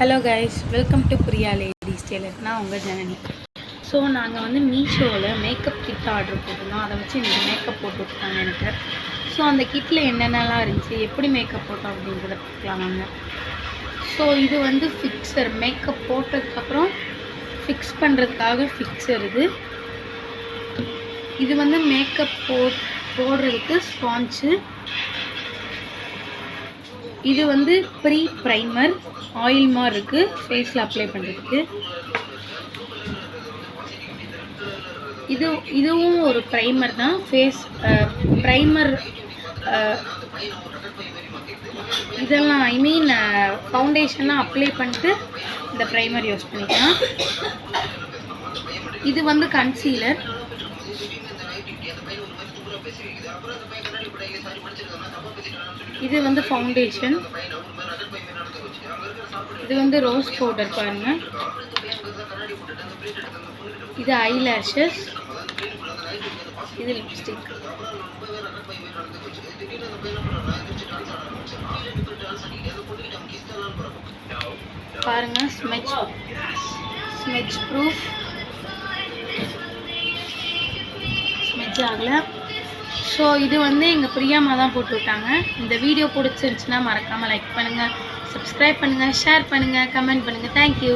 Hello guys, welcome to Priya ladies Taylor. நான் உங்கள் Janani. So நாங்கள் வந்து மீஷோவில் மேக்கப் கிட் ஆர்டர் போட்டிருந்தோம். அதை வச்சு எனக்கு மேக்கப் போட்டு விட்டாங்க எனக்கு. ஸோ அந்த கிட்டில் என்னென்னலாம் இருந்துச்சு, எப்படி மேக்கப் போட்டோம் அப்படிங்கிறத பார்க்கலாம் வாங்க. ஸோ இது வந்து ஃபிக்ஸர், மேக்கப் போட்டதுக்கப்புறம் ஃபிக்ஸ் பண்ணுறதுக்காக ஃபிக்ஸர் இது வந்து மேக்கப் போடுறதுக்கு ஸ்பாஞ்சு. இது வந்து ப்ரீ ப்ரைமர், ஆயில் மாதிரி இருக்குது ஃபேஸில் அப்ளை பண்ணுறதுக்கு. இதுவும் ஒரு ப்ரைமர் தான். ஃபேஸ் ப்ரைமர் இதெல்லாம் ஃபவுண்டேஷன்லாம் அப்ளை பண்ணிட்டு இந்த ப்ரைமர் யூஸ் பண்ணிக்கலாம். இது வந்து கன்சீலர். இது வந்து ஃபவுண்டேஷன். இது வந்து ரோஸ் பவுடர் பாருங்கள். இது ஐலாஷஸ். இது லிப்ஸ்டிக். பாருங்கள், ஸ்மெட்ச் ப்ரூஃப், ஸ்மெட்ச் ஆகலை. ஸோ இது வந்து எங்கள் பிரியாமா தான் போட்டு விட்டாங்க. இந்த வீடியோ பிடிச்சிருந்துச்சுன்னா மறக்காமல் லைக் பண்ணுங்கள், சப்ஸ்கிரைப் பண்ணுங்கள், ஷேர் பண்ணுங்கள், கமெண்ட் பண்ணுங்கள். தேங்க்யூ.